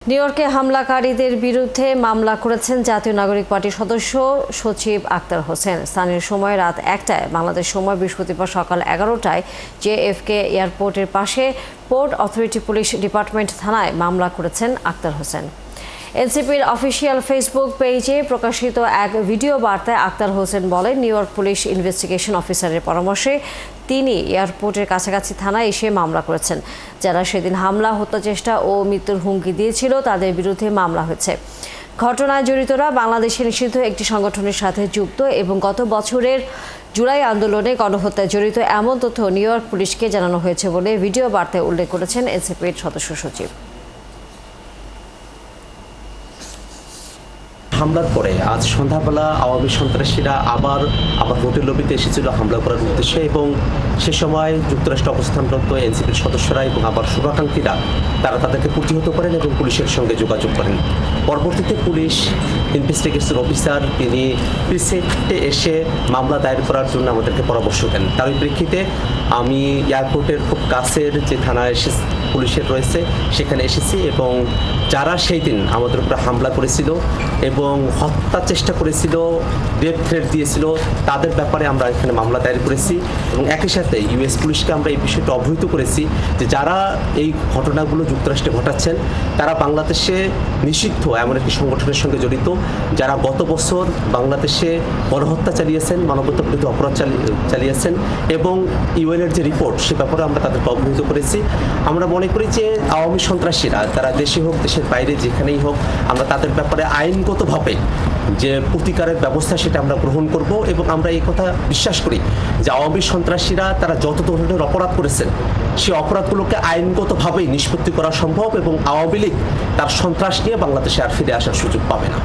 New ইয়র্কে হামলাকারীদের বিরুদ্ধে মামলা করেছেন জাতীয় নাগরিক পার্টির সদস্য সচিব আক্তার হোসেন। স্থানীয় সময় রাত 1টায়, বাংলাদেশ সময় বৃহস্পতিবার সকাল 11টায় জেএফকে এয়ারপোর্টের পাশে পোর্ট অথরিটি পুলিশ ডিপার্টমেন্ট থানায় মামলা করেছেন আক্তার হোসেন। এনসিপির অফিসিয়াল ফেসবুক পেজে প্রকাশিত এক ভিডিও বার্তায় আক্তার হোসেন বলেন, নিউ ইয়র্ক পুলিশ ইনভেস্টিগেশন অফিসারের পরামর্শে তিনি এয়ারপোর্টের কাছাকাছি থানায় এসে মামলা করেছেন। যারা সেদিন হামলা, হত্যাচেষ্টা ও মৃত্যুর হুমকি দিয়েছিল তাদের বিরুদ্ধে মামলা হয়েছে। ঘটনায় জড়িতরা বাংলাদেশে নিষিদ্ধ একটি সংগঠনের সাথে যুক্ত এবং গত বছরের জুলাই আন্দোলনে গণহত্যায় জড়িত এমন তথ্য নিউ ইয়র্ক পুলিশকে জানানো হয়েছে বলে ভিডিও বার্তায় উল্লেখ করেছেন এনসিপির সদস্য সচিব। হামলার পরে আজ সন্ধ্যাবেলা আওয়ামী সন্ত্রাসীরা আবার হোটেল লবিতে এসেছিল হামলা করার উদ্দেশ্যে, এবং সে সময় যুক্তরাষ্ট্রে অবস্থানরত এনসিপির সদস্যরা এবং আবার শুভাকাঙ্ক্ষীরা তারা তাদেরকে প্রতিহত করেন এবং পুলিশের সঙ্গে যোগাযোগ করেন। পরবর্তীতে পুলিশ ইনভেস্টিগেশন অফিসার তিনি প্রিসেন্টে এসে মামলা দায়ের করার জন্য আমাদেরকে পরামর্শ দেন। তার প্রেক্ষিতে আমি এয়ারপোর্টের খুব কাছের যে থানায় পুলিশের রয়েছে সেখানে এসেছি, এবং যারা সেই দিন আমাদের উপরে হামলা করেছিল এবং হত্যার চেষ্টা করেছিল, ডেথ থ্রেট দিয়েছিল, তাদের ব্যাপারে আমরা এখানে মামলা দায়ের করেছি এবং একই সাথে ইউএস পুলিশকে আমরা এই বিষয়টা অবহিত করেছি যে যারা এই ঘটনাগুলো যুক্তরাষ্ট্রে ঘটাচ্ছেন তারা বাংলাদেশে নিষিদ্ধ এমন একটি সংগঠনের সঙ্গে জড়িত, যারা গত বছর বাংলাদেশে গণহত্যা চালিয়েছেন, মানবতা বিরোধী অপরাধ চালিয়েছেন, এবং ইউএনের যে রিপোর্ট সে ব্যাপারে আমরা তাদেরকে অবহিত করেছি। আমরা মনে করি যে আওয়ামী সন্ত্রাসীরা তারা দেশে হোক দেশের বাইরে যেখানেই হোক, আমরা তাদের ব্যাপারে আইনগতভাবে যে প্রতিকারের ব্যবস্থা সেটা আমরা গ্রহণ করব, এবং আমরা এই কথা বিশ্বাস করি যে আওয়ামী সন্ত্রাসীরা তারা যত ধরনের অপরাধ করেছেন সেই অপরাধগুলোকে আইনগতভাবেই নিষ্পত্তি করা সম্ভব, এবং আওয়ামী লীগ তার সন্ত্রাস নিয়ে বাংলাদেশে আর ফিরে আসার সুযোগ পাবে না।